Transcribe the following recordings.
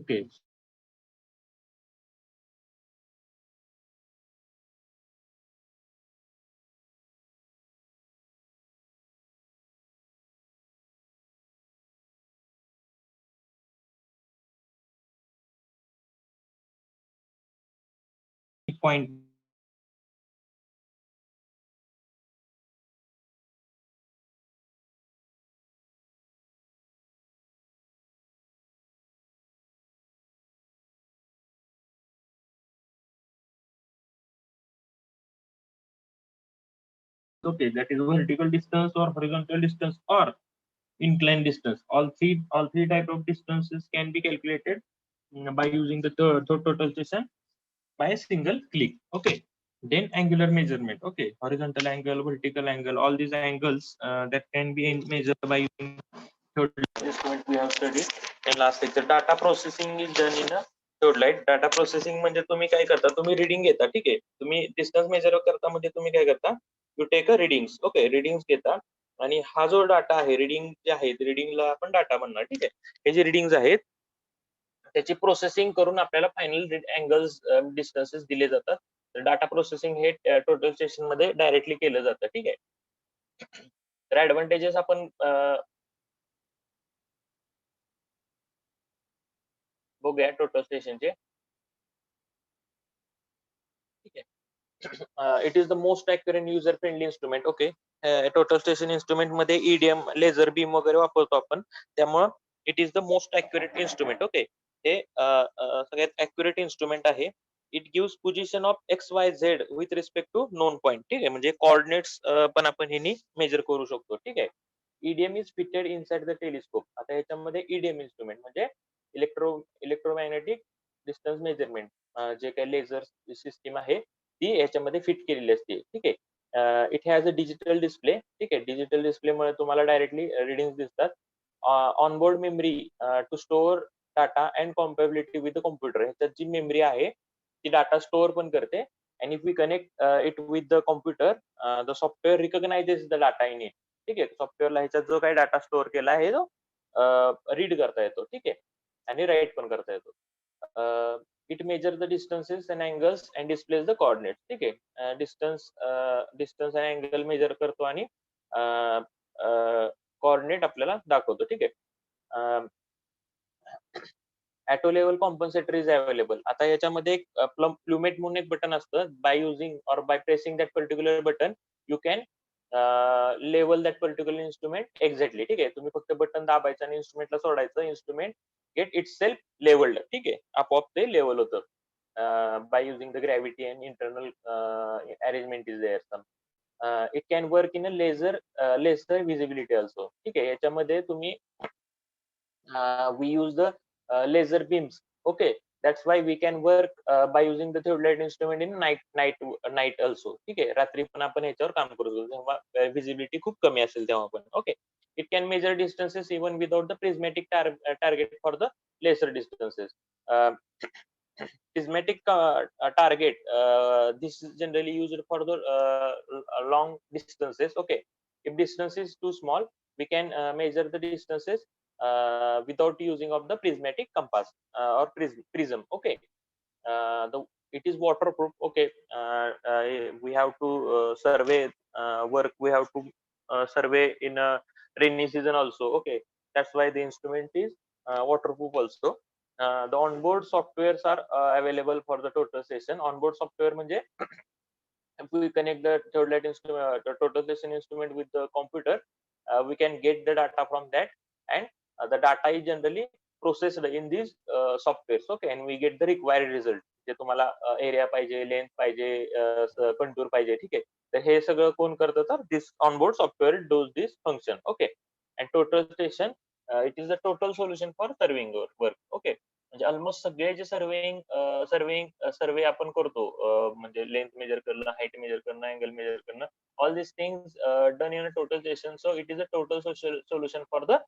Okay. Point. Okay, that is vertical distance or horizontal distance or inclined distance. All three type of distances can be calculated by using the total station by a single click. Okay. Then angular measurement. Okay, horizontal angle, vertical angle, all these angles that can be measured by using third light instrument we have studied in last lecture. Data processing is done in a third light. Data processing म्हणजे तुम्ही काय करता, तुम्ही reading घेता. ठीक आहे, तुम्ही distance major करता म्हणजे तुम्ही काय करता, you take a readings. Okay, readings घेता आणि हा जो डाटा आहे, रिडिंग जे आहेत, रिडिंगला आपण डाटा म्हणणार. ठीक आहे, हे जे रिडिंग्स आहेत त्याची प्रोसेसिंग करून आपल्याला फायनल अँगल्स डिस्टन्सेस दिले जातात. डाटा प्रोसेसिंग हे टोटल स्टेशन मध्ये डायरेक्टली केलं जातं. ठीक आहे, तर ऍडव्हान्टेजेस आपण बघूया टोटल स्टेशनचे. ठीक आहे, it is the most accurate user friendly instrument. Okay, total station instrument मध्ये ईडीएम, लेझर बीम वगैरे वापरतो आपण, त्यामुळं it is the most accurate instrument. Okay, हे सगळ्यात ॲक्युरेट इन्स्ट्रुमेंट आहे. It gives position of x y z with respect to known point. ठीक आहे, म्हणजे कोऑर्डिनेट्स पण आपण ह्यानी मेजर करू शकतो. ठीक आहे, idioms is fitted inside the telescope. आता ह्याच्यामध्ये ईडीएम इन्स्ट्रुमेंट म्हणजे इलेक्ट्रोमॅग्नेटिक डिस्टन्स मेजरमेंट, जे काही लेझर सिस्टीम आहे ती याच्यामध्ये फिट केलेली असते. ठीक आहे, it has a digital display. ठीक आहे, डिजिटल डिस्प्लेमुळे तुम्हाला डायरेक्टली रिडिंग दिसतात. Onboard memory to store data and compatibility with the computer. ह्याच्यात जी मेमरी आहे ती डाटा स्टोअर पण करते. And if we connect it with the computer, the software recognises the data in it. ठीक आहे, सॉफ्टवेअरला ह्याच्यात जो काही डाटा स्टोअर केला आहे तो रीड करता येतो. ठीक आहे, आणि राईट पण करता येतो. It measure the distances and angles and displace the coordinate. ठीक आहे, डिस्टन्स आणि अँगल मेजर करतो आणि कोऑर्डिनेट आपल्याला दाखवतो. ठीक आहे, auto level compensator is available. आता याच्यामध्ये एक प्लुमेट म्हणून एक बटन असतं. By using or by pressing that particular button you can level that particular instrument exactly. ठीक आहे, तुम्ही फक्त बटन दाबायचं आणि इन्स्ट्रुमेंटला सोडायचं, instrument get itself levelled. ठीक आहे, आपोआप ते लेवल होतं by using the gravity and internal arrangement is there some. It can work in a laser visibility also. ठीक आहे, याच्यामध्ये तुम्ही we use the laser beams. Okay, that's why we can work by using the theodolite instrument in night also. ठीक आहे, रात्री पण आपण याच्यावर काम करू शकतो जेव्हा visibility खूप कमी असेल तेव्हा पण. Okay, it can measure distances even without the prismatic target for the laser distances. uh, Prismatic target, this is generally used for the long distances. Okay, if distance is too small we can measure the distances without using of the prismatic compass or prism. Okay, it is waterproof. Okay, we have to survey work, we have to survey in a rainy season also. Okay, that's why the instrument is waterproof also. The onboard softwares are available for the total station. Onboard software म्हणजे if we connect the theodolite instrument, the total station instrument with the computer, we can get the data from that, and the data is generally processed in these softwares. Okay, and we get the required result. जे तुम्हाला area पाहिजे, length पाहिजे, contour पाहिजे. ठीक आहे, तर हे सगळं कोण करतं, तर this onboard software does this function. Okay, and total station it is the total solution for surveying work. Okay, म्हणजे ऑलमोस्ट सगळे जे सर्वे आपण करतो, म्हणजे लेंथ मेजर करणं, हाईट मेजर करणं, अँगल मेजर करणं, all this things done in a total station. So it is a total solution for the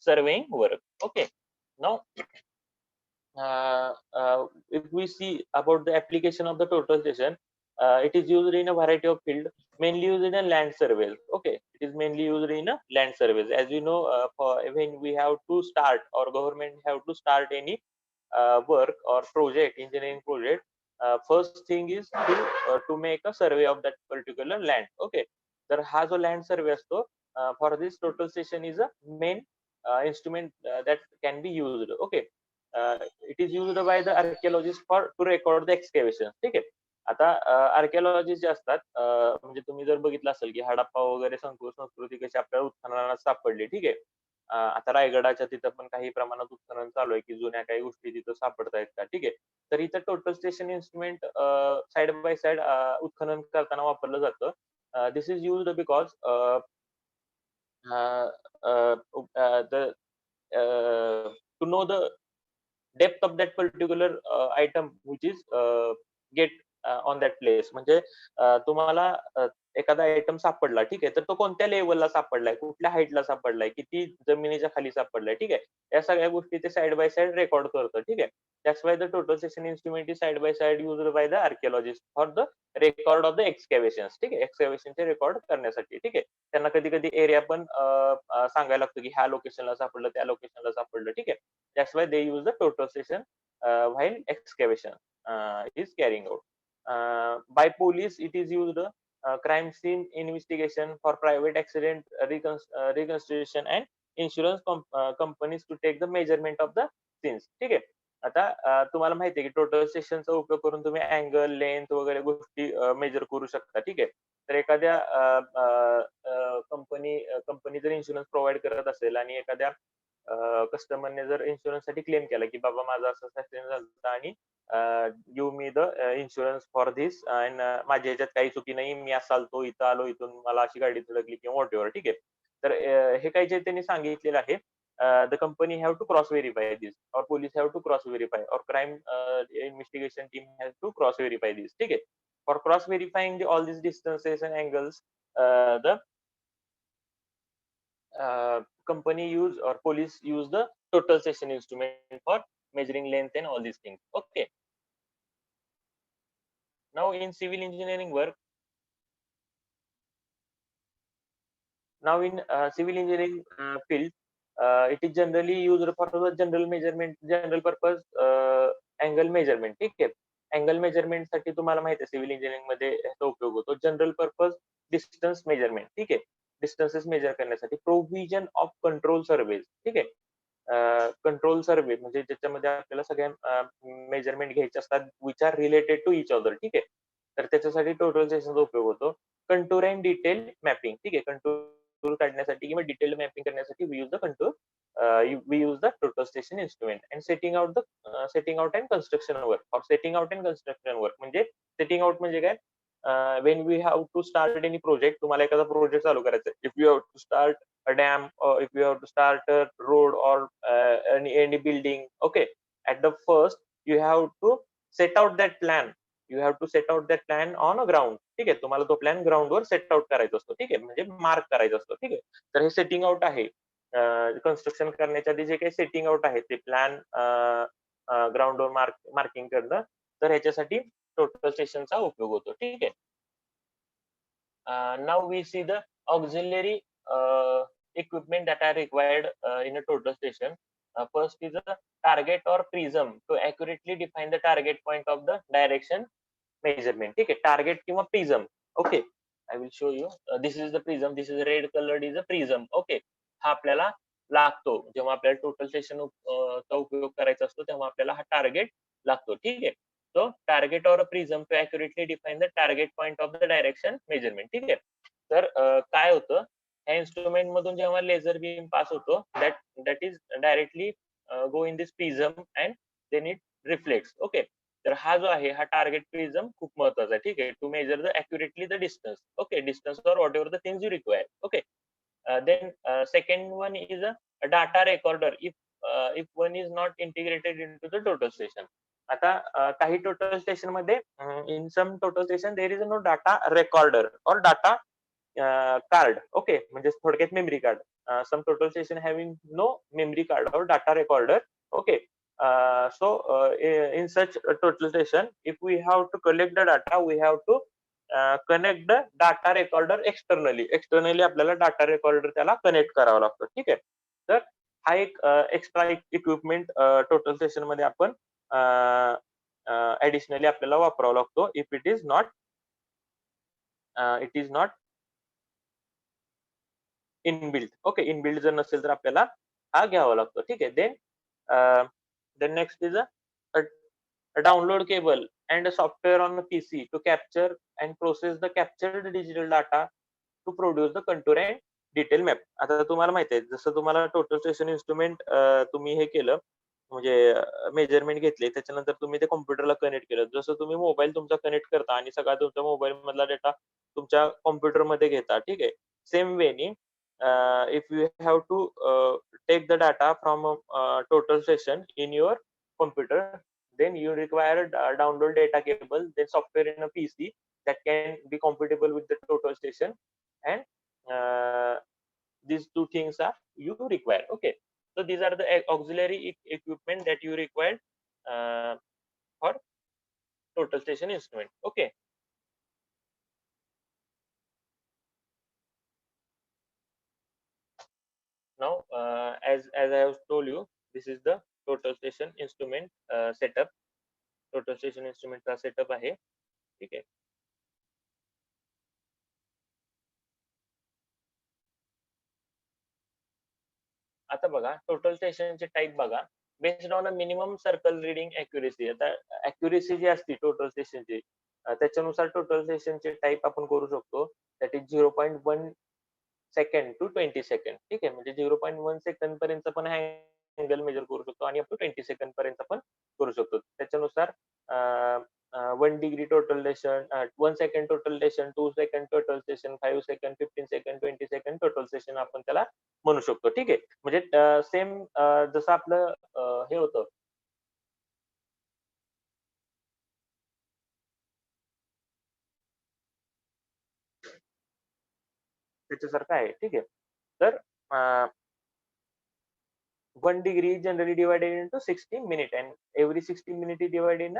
surveying work. Okay, now if we see about the application of the total station, it is used in a variety of field, mainly used in a land surveys. Okay, it is mainly used in a land surveys. As we know, for when we have to start or government have to start any work or project, engineering project, first thing is to make a survey of that particular land. Okay, तर हा जो land survey असतो, for this total station is a main instrument that can be used. Okay, it is used by the archaeologist for to record the excavation. ठीक आहे. आता आर्किओलॉजिस्ट जे असतात, म्हणजे तुम्ही जर बघितलं असेल की हडप्पा वगैरे संस्कृती कशी आपल्याला उत्खननात सापडली. ठीक आहे. आता रायगडाच्या तिथं पण काही प्रमाणात उत्खनन चालू आहे की जुन्या काही गोष्टी तिथं सापडतायत का. ठीक आहे. तर इथं total station instrument side by side उत्खनन करताना वापरलं जातं. This is used because the to know the depth of that particular item which is get on that place. म्हणजे तुम्हाला एखादा आयटम सापडला. ठीक आहे. तर तो कोणत्या लेवलला सापडलाय, कुठल्या हाईटला सापडलाय, किती जमिनीच्या खाली सापडलाय. ठीक आहे. या सगळ्या गोष्टी ते साइड बाय साइड रेकॉर्ड करतं. ठीक आहे. That's why the total section instrument is side by side used by the archaeologist for the record of the excavations. ठीक आहे. एक्सकॅव्हेशनचे रेकॉर्ड करण्यासाठी. ठीक आहे. त्यांना कधी कधी एरिया पण सांगायला लागतो की ह्या लोकेशनला सापडलं, त्या लोकेशनला सापडलं. ठीक आहे. That's why they use the total station while excavation is carrying out. By police, it is used crime scene investigation, for private accident reconstruction, and insurance companies to take the measurement of the scenes. ठीक आहे. आता तुम्हाला माहिती आहे की total सेशनचा उपयोग करून तुम्ही अँगल, लेंथ वगैरे गोष्टी मेजर करू शकता. ठीक आहे. तर एखाद्या कंपनी जर इन्शुरन्स प्रोव्हाइड करत असेल आणि एखाद्या कस्टमरने जर इन्शुरन्स साठी क्लेम केला की बाबा माझा असं ऍक्सिडेंट झाला आणि give me the insurance for this, and माझ्या ह्याच्यात काही चुकी नाही, मी असा आलतो, इथं आलो, इथून मला अशी गाडी धडकली किंवा वॉट एव्हर. ठीक आहे. तर हे काही जे त्यांनी सांगितलेलं आहे, the company have to cross verify this, or police have to cross verify, or crime investigation team has to cross verify this. ठीक आहे. For cross verifying all these distances and angles, the company use or police use the total section instrument for measuring length and all these things. Okay. Now in civil engineering work, civil engineering field, it is generally used for the general measurement, general purpose angle measurement. ठीक आहे. Angle measurement साठी तुम्हाला माहिती आहे civil engineering मध्ये याचा उपयोग होतो. General purpose distance measurement. ठीक आहे. डिस्टन्सेस मेजर करण्यासाठी प्रोव्हिजन ऑफ कंट्रोल सर्वेज. ठीक आहे. कंट्रोल सर्वे म्हणजे ज्याच्यामध्ये आपल्याला सगळ्या मेजरमेंट घ्यायचे असतात which are related to each other. ठीक आहे. तर त्याच्यासाठी टोटल सेशनचा उपयोग होतो. Contour and detail mapping. ठीक आहे. कंटूर काढण्यासाठी किंवा डिटेल मॅपिंग करण्यासाठी we use the contour, we use the total station instrument. And setting out and construction work, or setting out and construction work म्हणजे setting out म्हणजे काय, when we have to start any project, तुम्हाला एखादा project चालू करायचा आहे, if you have to start a dam, or if you have to start a road, or any building. Okay, at the first you have to set out that plan, you have to set out that plan on a ground. ठीक आहे. तुम्हाला तो plan ground वर set out करायचा असतो. ठीक आहे. म्हणजे मार्क करायचा असतो. ठीक आहे. तर हे सेटिंग आउट आहे. कन्स्ट्रक्शन करण्याच्या आधी जे काही सेटिंग आउट आहे ते प्लॅन ग्राउंडवर मार्किंग करणं, तर ह्याच्यासाठी टोटल स्टेशनचा उपयोग होतो. ठीक आहे. Now we see the auxiliary equipment that are required in a total station. First is a target or prism to accurately define the target point of the direction measurement. ठीक आहे. टार्गेट किंवा prism. Okay, I will show you. This is the prism, this is red coloured is a prism. Okay, हा आपल्याला लागतो जेव्हा आपल्याला total session चा उपयोग करायचा असतो, तेव्हा आपल्याला हा टार्गेट लागतो. ठीक आहे. So target or a prism to accurately define the target point of the direction measurement. ठीक आहे. तर काय होतं, ह्या इन्स्ट्रुमेंट मधून जेव्हा लेझर बीम पास होतो, that is directly go in this prism and then it reflects. Okay. तर हा जो आहे हा टार्गेट प्रिझम खूप महत्वाचा आहे. ठीक आहे. To measure the accurately the distance. Okay, distance or whatever the things you require. Okay. Then second one is a data recorder if one is not integrated into the total station. आता काही total station मध्ये in some total station there is no data recorder or data card. Okay, म्हणजे थोडक्यात memory card. some total station having no memory card or data recorder. Okay. So in such a total station, if we have to collect the data, we have to connect the data recorder externally आपल्याला data recorder त्याला connect करावं लागतं. ठीक आहे. तर हा एक extra equipment total session मध्ये आपण ऍडिशनली आपल्याला वापरावा लागतो if it is not inbuilt. Okay, inbuilt जर नसेल तर आपल्याला हा घ्यावा लागतो. ठीक आहे. Then next is a download cable and a software on the PC to capture and process the captured digital data to produce the contour and detail map. आता तुम्हाला माहिती आहे, जसं तुम्हाला टोटल स्टेशन इन्स्ट्रुमेंट तुम्ही हे केलं, म्हणजे मेजरमेंट घेतले, त्याच्यानंतर तुम्ही ते कॉम्प्युटरला कनेक्ट केलं. जसं तुम्ही मोबाईल तुमचा कनेक्ट करता आणि सगळा तुमच्या मोबाईल मधला डेटा तुमच्या कॉम्प्युटरमध्ये घेता. ठीक आहे. Same way if you have to take the data from total station in your computer, then you require a download data cable, then software in a PC that can be compatible with the total station, and these two things are you require. Okay, so these are the auxiliary equipment that you require for total station instrument. Okay, now as I have told you, this is the total station instrument setup. Total station इन्स्ट्रुमेंटचा setup आहे. ठीक आहे. आता बघा, total स्टेशनचे type बघा. Based on a minimum circle reading accuracy. आता accuracy जी असते टोटल स्टेशनची, त्याच्यानुसार टोटल स्टेशनचे टाईप आपण करू शकतो. That is 0.1 second to 20 second. ठीक आहे. म्हणजे 0.1 सेकंड पर्यंत पण अँगल मेजर करू शकतो आणि अप टू 20 सेकंड पर्यंत पण करू शकतो. त्याच्यानुसार 1 degree total station, 1 second total station, 2 second total station, 5 second, 15 second, 20 second total station आपण त्याला म्हणू शकतो. ठीक आहे. म्हणजे सेम जसं आपलं हे होतं, त्याच्यासारखं आहे. ठीक आहे. तर 1 degree is generally divided into 60 minutes, and every 60 minutes is divided in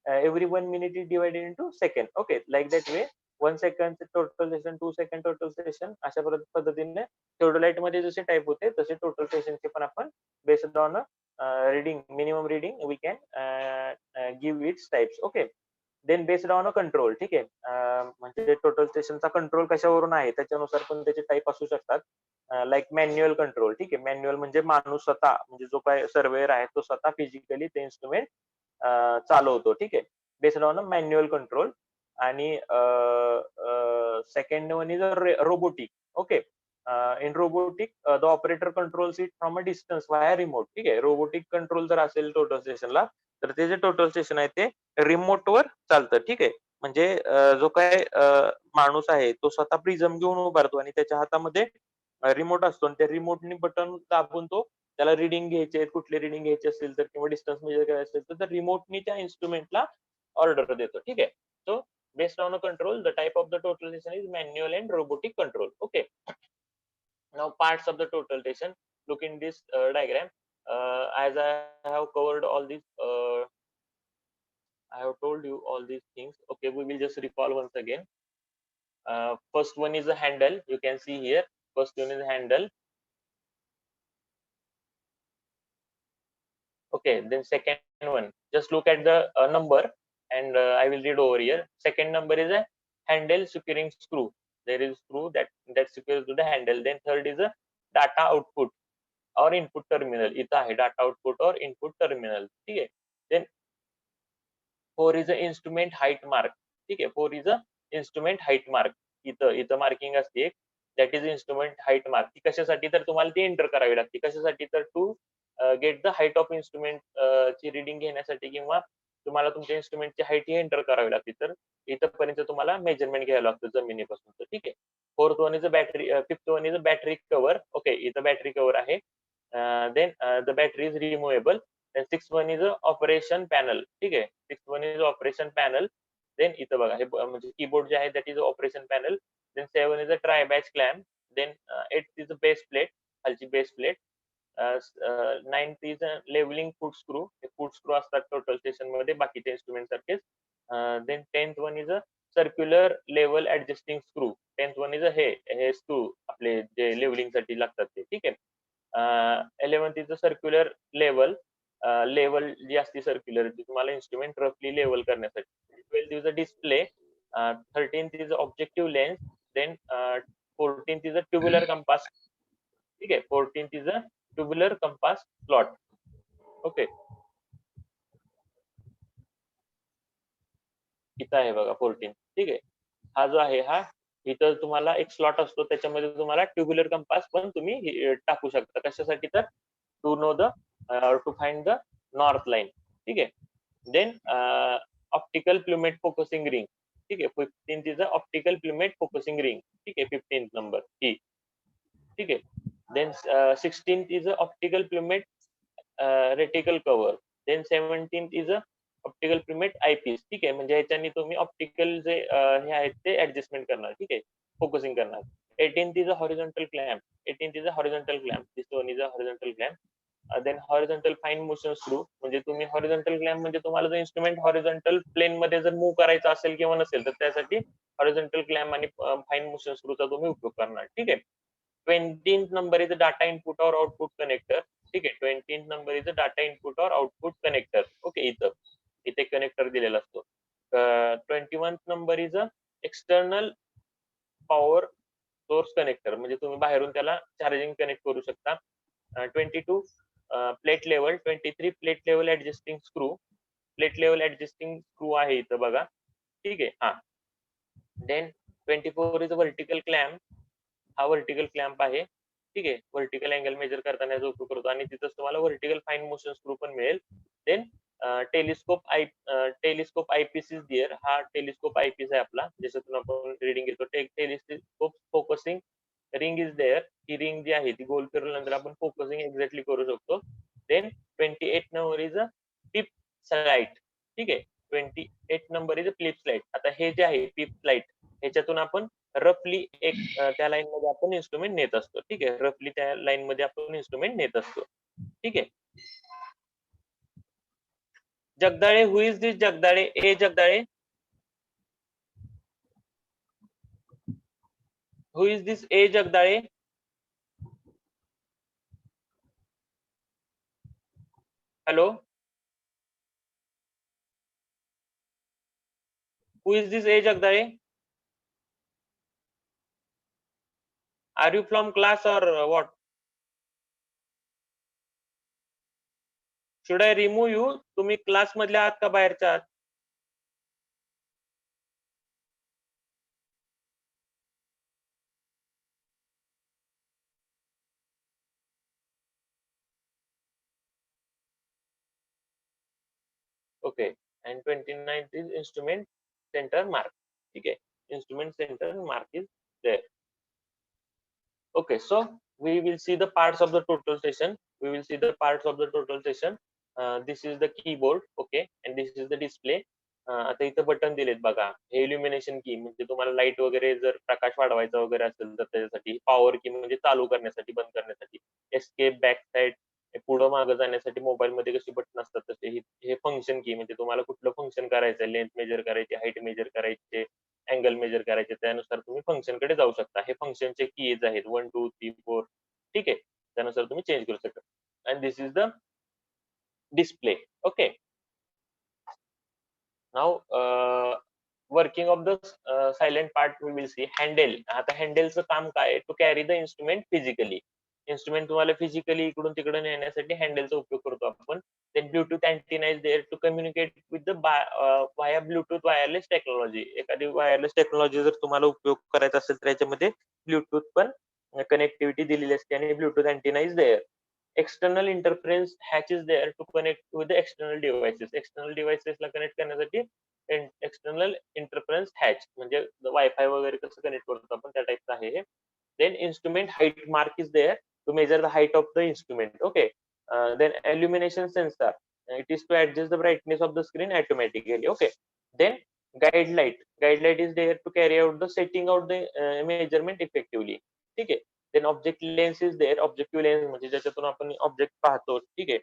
every 1 minute is divided into second. Okay, like that way. 1 second total session, 2 second total session, अशा पद्धतीने theodolite मध्ये जसे टाईप होते तसे टोटल सेशनचे पण आपण based on reading, minimum reading we can give its types. Okay. Then based on a control. ठीक आहे. म्हणजे टोटल स्टेशनचा कंट्रोल कशावरून आहे त्याच्यानुसार पण त्याचे टाईप असू शकतात. Like manual control. ठीक आहे. मॅन्युअल म्हणजे माणूस स्वतः, म्हणजे जो काय सर्वेअर आहे तो स्वतः फिजिकली ते इन्स्ट्रुमेंट चालवतो. ठीक आहे. Based on a manual control. आणि second one is robotic. Okay. In robotic the operator controls it from a distance via remote. ठीक आहे. रोबोटिक कंट्रोल जर असेल टोटल स्टेशनला, तर ते जे टोटल स्टेशन आहे ते रिमोटवर चालतं. ठीक आहे. म्हणजे जो काय माणूस आहे तो स्वतः प्रिझम घेऊन उभारतो आणि त्याच्या हातामध्ये रिमोट असतो आणि त्या रिमोटनी बटन दाबून तो त्याला रिडिंग घ्यायचे, कुठले रिडिंग घ्यायचे असेल तर, किंवा डिस्टन्स मेजर करायचं असेल तर रिमोटनी त्या इन्स्ट्रुमेंटला ऑर्डर देतो. ठीक आहे. So based on a control, the type of the total station is manual and robotic control. Okay. Now parts of the total station. Look in this diagram. As I have covered all these, I have told you all these things. Okay, we will just recall once again. First one is a handle. You can see here. First one is handle. Okay, then second one. Just look at the number, and I will read over here. Second number is a handle securing screw. There is screw that secures to the handle. Then third is a data output or input terminal. इथं आहे data output or input terminal. ठीक आहे. Then 4 is a instrument height mark. ठीक आहे. 4 is a instrument height mark. इथं इथं marking असते, that is instrument height mark. ती कशासाठी, तर तुम्हाला ती एंटर करावी लागते. कशासाठी, तर to get the height of instrument ची रिडिंग घेण्यासाठी, किंवा तुम्हाला तुमच्या इन्स्ट्रुमेंटची हाईट ही एंटर करावी लागते. तर इथंपर्यंत तुम्हाला मेजरमेंट घ्यावं लागतं जमिनीपासून. तर ठीक आहे. Fourth one is a battery, fifth one is a battery cover. Okay, इथं बॅटरी कव्हर आहे. Then the battery is removable. Then six one is a operation panel. ठीक आहे. Six one is operation panel. Then इथं बघा, हे म्हणजे keyboard जे आहे that is operation panel. Then 7 is a tri-batch clamp. Then 8th is a base plate, खालची base plate. 9th is a leveling foot screw. हे foot screw असतात total station मध्ये बाकीच्या इन्स्ट्रुमेंट सारखेच. Then 10th one is a circular level adjusting screw. 10th one is a हे screw आपले जे levelling साठी लागतात ते. ठीक आहे. 11th is a circular level level जी असते सर्क्युलर ती तुम्हाला इन्स्ट्रुमेंट रफली लेवल करण्यासाठी. 12th is a display, 13th is objective lens, then 14th is a tubular compass. ठीक आहे, 14th is a tubular compass slot. Okay, इथं आहे बघा 14. ठीक आहे, हा जो आहे हा इथं तुम्हाला एक स्लॉट असतो, त्याच्यामध्ये तुम्हाला ट्युब्युलर कंपास पण तुम्ही टाकू शकता. कशासाठी? तर to know the to find the north line. ठीक आहे. Then optical plummet focusing ring. ठीक आहे, 15th is a optical plummet focusing ring. ठीक आहे, 15th नंबर ही. ठीक आहे. Then 16th is a optical plummet reticle cover. Then 17th is a optical plummet eyepiece. ठीक आहे, म्हणजे ह्याच्यानी तुम्ही ऑप्टिकल जे हे आहेत ते ऍडजस्टमेंट करणार. ठीक आहे, फोकसिंग करणार. 18th is a horizontal clamp. 18th is a horizontal clamp. This one is a horizontal clamp. Then horizontal fine motion screw, म्हणजे तुम्ही हॉरिझॉन्टल क्लॅम्प म्हणजे तुम्हाला जर इन्स्ट्रुमेंट हॉरिझॉन्टल प्लेन मध्ये जर मूव्ह करायचं असेल किंवा नसेल तर त्यासाठी हॉरिझॉन्टल क्लॅम्प आणि फाईन मोशन स्क्रूचा तुम्ही उपयोग करणार. ठीक आहे. 20th number is a data input or output connector. ठीक आहे, 20th number is a data input or output connector. Okay, इथे कनेक्टर दिलेला असतो. 21st number is a external power source connector, म्हणजे तुम्ही बाहेरून त्याला चार्जिंग कनेक्ट करू शकता. 22 plate level. 23 plate level adjusting screw. Plate level adjusting screw आहे इथं बघा. ठीक आहे, हा. Then 24 is a vertical clamp. हा व्हर्टिकल क्लॅम्प आहे. ठीक आहे, व्हर्टिकल अँगल मेजर करताना याचा उपयोग करतो आणि तिथंच तुम्हाला व्हर्टिकल फाईन मोशन स्क्रू पण मिळेल. Then telescope eyepiece is there. हा टेलिस्कोप आयपीस आहे आपला, ज्याच्यातून आपण रिडिंग घेतो. Telescope focusing ring is there. ही रिंग जी आहे ती गोल फिरल्यानंतर आपण फोकसिंग एक्झॅक्टली करू शकतो. Then 28 number is a tip slight. ठीक आहे, 28 number is a flip slight. आता हे जे आहे टिप स्लाइट, ह्याच्यातून आपण रफली एक त्या लाईन मध्ये आपण इन्स्ट्रुमेंट नेत असतो. ठीक आहे, रफली त्या लाईन मध्ये आपण इन्स्ट्रुमेंट नेत असतो. ठीक आहे. Jagdale, who is this Jagdale? ए जगदाळे, हु इज दिस ए Jagdale? Hello, who is this ए Jagdale? Are you from class or what? Should I remove you? तुम्ही क्लास मधल्या आहात का बाहेरच्या आहात? Okay, and 29th is instrument center mark. ठीक आहे, instrument center mark is there. Okay, so we will see the parts of the total session. We will see the parts of the total session. This is the keyboard. Okay, and this is the display. आता इथं button दिलेत बघा. हे इल्युमिनेशन की, म्हणजे तुम्हाला light वगैरे जर प्रकाश वाढवायचा वगैरे असेल तर त्याच्यासाठी. पॉवर की म्हणजे चालू करण्यासाठी, बंद करण्यासाठी. एस्केप, बॅक साइड, पुढं मागं जाण्यासाठी मोबाईल मध्ये कशी बटन असतात तसे हे फंक्शन की, म्हणजे तुम्हाला कुठलं फंक्शन करायचं, लेंथ मेजर करायची, हाईट मेजर करायचे, अँगल मेजर करायचे, त्यानुसार तुम्ही फंक्शन कडे जाऊ शकता. हे फंक्शनचे कीज आहेत 1 2 3 4. ठीक आहे, त्यानुसार तुम्ही चेंज करू शकता. And this is the display. Okay, now working of the silent part we will see. Handle. आता हँडलचं काम काय आहे? To carry the instrument physically. Instrument तुम्हाला फिजिकली इकडून तिकडे नेण्यासाठी हँडलचा उपयोग करतो आपण. Then bluetooth antenna is there to communicate with the via bluetooth wireless technology. एखादी वायरलेस टेक्नॉलॉजी जर तुम्हाला उपयोग करायचा असेल तर याच्यामध्ये ब्लूटूथ पण कनेक्टिव्हिटी दिलेली असते आणि bluetooth antenna is there. External interference hatch is there to connect with the external devices. External डिव्हाइसेसला कनेक्ट करण्यासाठी एक्सटर्नल इंटरफरन्स हॅच, म्हणजे वायफाय वगैरे कसं कनेक्ट करतो आपण त्या टाइपचं आहे हे. Then instrument height mark is there to measure the height of the instrument. Okay. Then illumination sensor. It is to adjust the brightness of the screen automatically. Okay. Then guide light. Guide light is there to carry out the setting out the measurement effectively. ठीक आहे. Then object lens is there. Objective lens म्हणजे ज्याच्यातून आपण object पाहतो. ठीक आहे.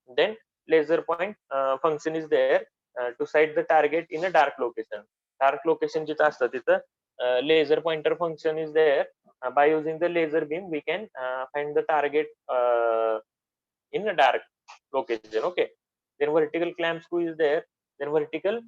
Then laser point function is there to sight the target in a dark location. Dark location जिथं असतं तिथं laser pointer function is there. By using the laser beam we can find the target in the dark. location. Okay, then vertical clamp screw is there, then vertical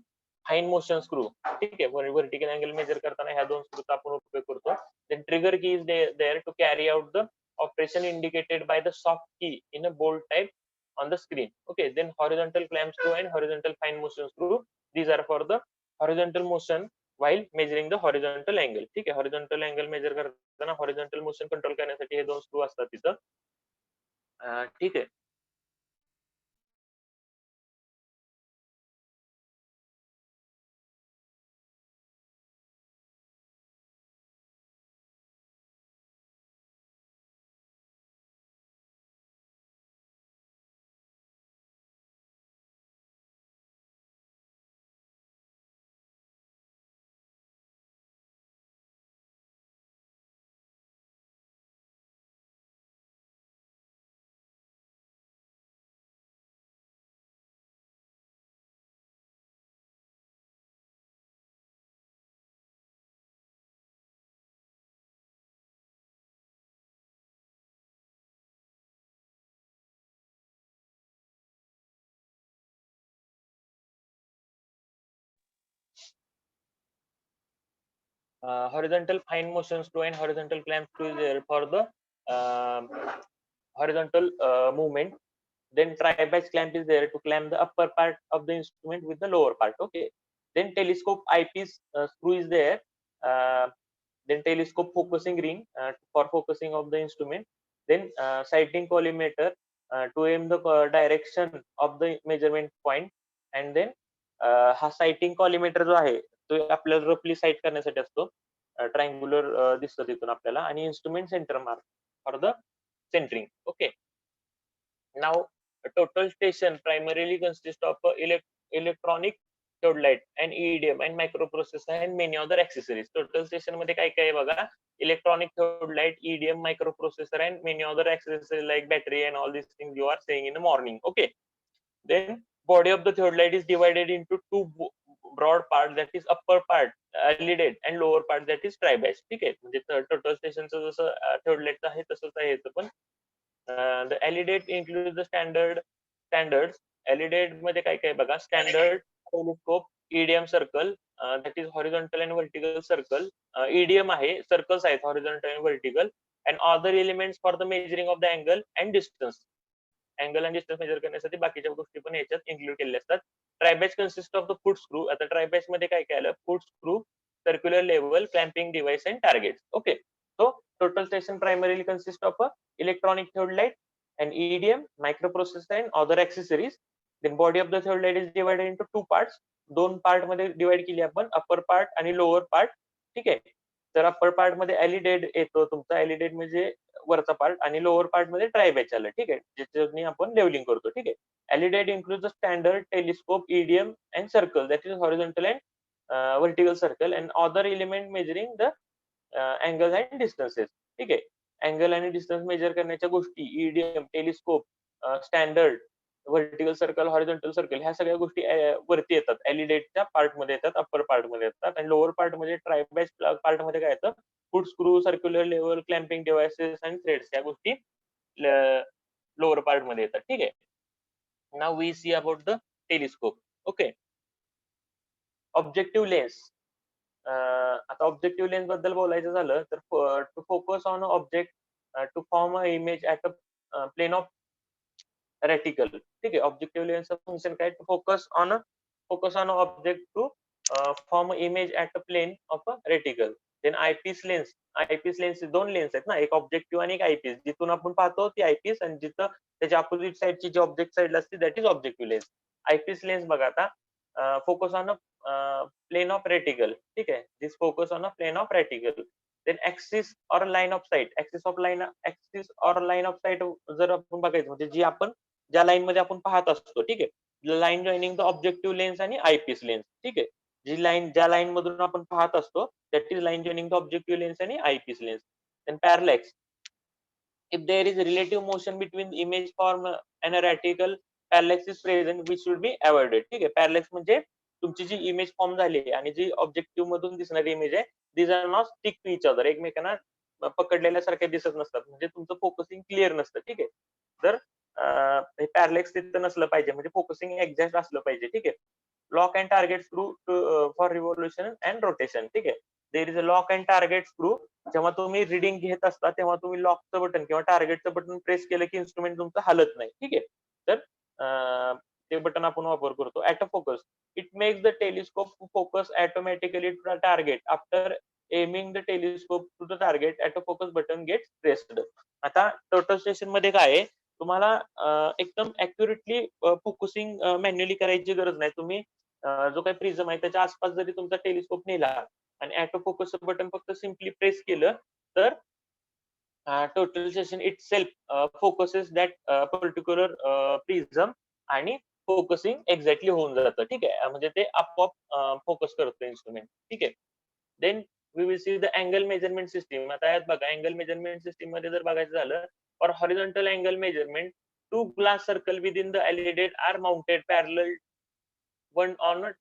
fine motion screw. ठीक आहे, vertical angle measure करताना ह्या दोन स्क्रूचा आपण उपयोग करतो. Then trigger key is there to carry out the operation indicated by the soft key in a bolt type on the screen. Okay, then horizontal clamp screw and horizontal fine motion screw, these are for the horizontal motion while measuring the horizontal angle. ठीक आहे, horizontal angle measure करताना horizontal motion control करण्यासाठी हे दोन screw असतात तिथं. ठीक आहे. Horizontal fine motion screw and horizontal clamp screw is there for the horizontal movement. Then tri-batch clamp is there to clamp the upper part of the instrument with the lower part. Okay. Then telescope eyepiece screw is there. Then telescope focusing ring for focusing of the instrument. Then sighting collimator to aim the direction of the measurement point. And then हा sighting collimator जो आहे तो आपल्याला रफली site करण्यासाठी असतो. Triangular दिसतं तिथून आपल्याला, आणि instrument centre mark for the centering. Okay. Now, a total station primarily consists of electronic theodolite and EDM and microprocessor and many other accessories. Total station मध्ये काय काय आहे बघा, electronic theodolite, EDM, microprocessor and many other accessories like battery and all these things you are saying in the morning. Okay. Then body of the theodolite is divided into two broad parts, that is upper part elided and lower part that is tri-batch. ठीक आहे, म्हणजे total स्टेशनचं जसं theodolite आहे तसंच आहे याचं पण. The elidate includes the standards. Elidate मध्ये काय काय बघा, standard telescope, EDM circle, that is horizontal and vertical circle. EDM आहे, circles आहेत horizontal and vertical, and other elements for the measuring of the angle and distance. Angle आणि distance measure करण्यासाठी बाकीच्या गोष्टी पण याच्यात इन्क्लूड केलेल्या असतात. Tribrach consist of the foot screw. आता ट्रायबॅच मध्ये काय काय आलं, foot screw, circular level, clamping device and target. Okay, so total station primarily consist of electronic theodolite and EDM, microprocessor and other accessories. Then body of the theodolite is divided into two parts. दोन part मध्ये divide केली आपण, upper part आणि lower part. ठीक आहे, तर upper part मध्ये elided येतो तुमचा, एलिडेड म्हणजे वरचा पार्ट, आणि लोअर पार्ट मध्ये ट्रायबॅच आलं. ठीक आहे, ज्याच्याने आपण लेवलिंग करतो. ठीक आहे, elided include the standard telescope, EDM and circle, that is horizontal and vertical circle and other element measuring the angle and distances. ठीक आहे, अँगल आणि डिस्टन्स मेजर करण्याच्या गोष्टी, EDM, telescope, standard, vertical circle, horizontal circle, ह्या सगळ्या गोष्टी वरती येतात, एलिडेटच्या पार्ट मध्ये येतात, अपर पार्ट मध्ये येतात. आणि लोअर पार्ट मध्ये ट्रायबॅच पार्ट मध्ये काय येतं, foot screw, circular level, clamping devices and threads, या गोष्टी लोअर पार्ट मध्ये येतात. ठीक आहे. Now we see about the telescope. Okay, objective lens. आता ऑब्जेक्टिव्ह लेन्स बद्दल बोलायचं झालं तर to focus on object to form a image at a plane of reticle. ठीक आहे, ऑब्जेक्टिव्ह लेन्सचं फंक्शन काय, to focus on object to form image at a plane of a reticle. Then eyepiece lens. Eyepiece lens दोन lens आहेत ना, एक objective आणि एक आयपीस. जिथून आपण पाहतो ती आयपीस, आणि जिथं त्याच्या अपोजिट साईडची जी ऑब्जेक्ट साईडला असते that is objective lens. Eyepiece lens बघा आता, focus on a plane of reticle. ठीक आहे, this focus on a plane of reticle. Then axis or line of sight. Axis or line of sight जर आपण बघायचं म्हणजे जी आपण ज्या लाईन मध्ये आपण पाहत असतो. ठीक आहे, line joining the objective lens आणि आयपीस लेन्स. ठीक आहे, जी लाईन ज्या लाईन मधून आपण पाहत असतो that is line joining the objective lens आणि eyepiece lens. Then parallax. If there is relative motion between image form and a reticle, parallax is present which should be avoided. ठीक आहे, parallax म्हणजे तुमची जी image form झाली आहे आणि जी objective मधून दिसणारी इमेज आहे, these are not stick to each other, एकमेकांना पकडलेल्या सारख्या दिसत नसतात, म्हणजे तुमचं फोकसिंग क्लिअर नसतं. ठीक आहे, तर पॅरलेक्स तिथं नसलं पाहिजे, म्हणजे फोकसिंग एक्झॅक्ट असलं पाहिजे. ठीक आहे. Lock and target screw for revolution and rotation. ठीक आहे. There is a lock and target screw. जेव्हा तुम्ही रिडिंग घेत असता तेव्हा तुम्ही लॉकचं बटन किंवा टार्गेटचं बटन प्रेस केलं की इन्स्ट्रुमेंट तुमचं हलत नाही. ठीक आहे. तर ते बटन आपण वापर करतो. Auto focus. It makes the telescope focus automatically to the target after aiming the telescope to the target. Auto focus button gets pressed. आता टोटल स्टेशन मध्ये काय आहे, तुम्हाला एकदम ऍक्युरेटली फोकसिंग मॅन्युअली करायची गरज नाही. तुम्ही जो काही प्रिझम आहे त्याच्या आसपास जरी तुमचा टेलिस्कोप नेला आणि ॲटो फोकस बटन फक्त सिम्पली प्रेस केलं तर total session it self focuses that particular prism आणि फोकसिंग एक्झॅक्टली होऊन जातं. ठीक आहे. म्हणजे ते आपोआप फोकस करतं इन्स्ट्रुमेंट. ठीक आहे. Then we will see the angle measurement system. आता यात बघा, अँगल मेजरमेंट सिस्टीम मध्ये जर बघायचं झालं, for horizontal angle measurement, two glass circle within the LED are mounted parallel, one on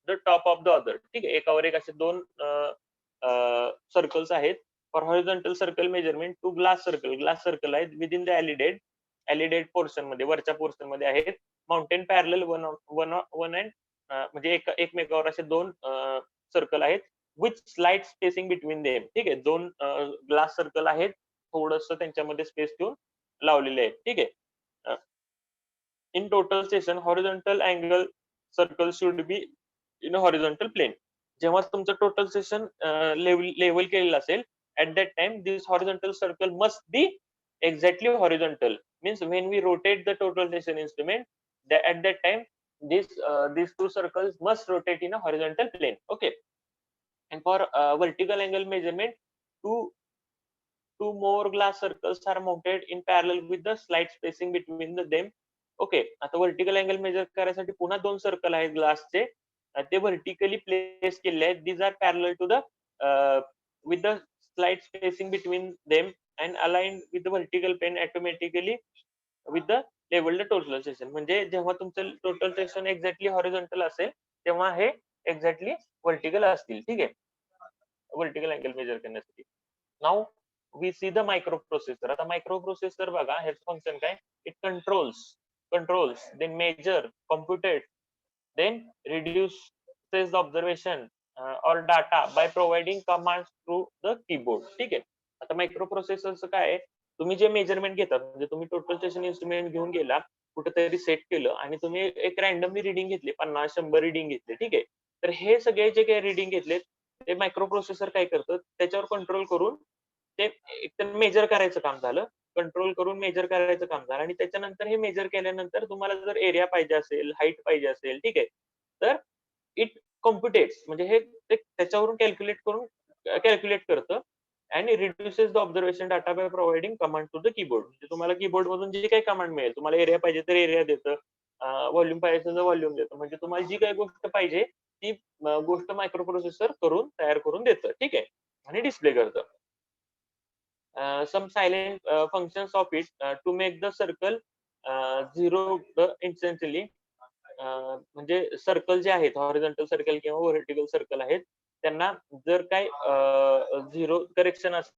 the top of the other. ठीक आहे. एकावर एक असे दोन सर्कल्स आहेत. For horizontal circle measurement, two glass circle आहेत विदिन द एलिडेड पोर्शन मध्ये, वरच्या पोर्शन मध्ये आहेत. माउंटेन पॅरल वन वन अँड म्हणजे एकमेकावर असे दोन सर्कल आहेत. With slight spacing between them. ठीक आहे. दोन ग्लास सर्कल आहेत, थोडस त्यांच्यामध्ये स्पेस ठेवून लावलेले आहेत. ठीक आहे. In total session horizontal angle circle should be in horizontal plane. जेव्हा तुमचं टोटल सेशन लेवल केलेलं असेल, at that time this horizontal circle must be exactly horizontal. Means when we rotate the total station instrument, at that time these two circles must rotate in a horizontal plane. Okay. And for vertical angle measurement, two more glass circles are mounted in parallel with the slight spacing between them. Okay. आता vertical angle major करायसाठी पुन्हा दोन circle आहेत ग्लासचे, ते vertically place केले आहेत. These are parallel to the with the slight spacing between them and aligned with the vertical plane automatically with the level the total session. म्हणजे जेव्हा तुमचं टोटल सेशन एक्झॅक्टली हॉरिझॉन्टल असेल तेव्हा हे एक्झॅक्टली व्हर्टिकल असतील. ठीक आहे. व्हर्टिकल अँगल मेजर करण्यासाठी. Now we see the microprocessor. आता मायक्रो प्रोसेसर बघा, ह्याचं फंक्शन काय, it controls, then measure, computate, then reduces the observation or data by providing commands through the keyboard. ठीक आहे. आता मायक्रो प्रोसेसरचं काय आहे, तुम्ही जे मेजरमेंट घेतात, म्हणजे तुम्ही टोटल स्टेशन इन्स्ट्रुमेंट घेऊन गेला, कुठेतरी सेट केलं आणि तुम्ही एक रॅन्डमली रिडिंग घेतली, 50-100 रिडिंग घेतली. ठीक आहे. तर हे सगळे जे काही रिडिंग घेतले ते मायक्रो प्रोसेसर काय करतं, त्याच्यावर कंट्रोल करून ते एकदम मेजर करायचं काम झालं. कंट्रोल करून मेजर करायचं काम झालं आणि त्याच्यानंतर हे मेजर केल्यानंतर तुम्हाला जर एरिया पाहिजे असेल, हाईट पाहिजे असेल, ठीक आहे, तर इट कॉम्प्युटेट्स, म्हणजे हे त्याच्यावरून कॅल्क्युलेट करतं आणि reduces the observation data by providing command to the keyboard. म्हणजे तुम्हाला कीबोर्ड मधून जी काही कमांड मिळेल, तुम्हाला एरिया पाहिजे तर एरिया देतं, व्हॉल्यूम पाहिजे तर व्हॉल्यूम देतं. म्हणजे तुम्हाला जी काही गोष्ट पाहिजे ती गोष्ट मायक्रो प्रोसेसर तयार करून देतं. ठीक आहे. आणि डिस्प्ले करतं. some silent functions of it to make the circle zero instantly. म्हणजे सर्कल जे आहेत, हॉरिझॉन्टल सर्कल किंवा व्हर्टिकल सर्कल आहेत, त्यांना जर काय झिरो करेक्शन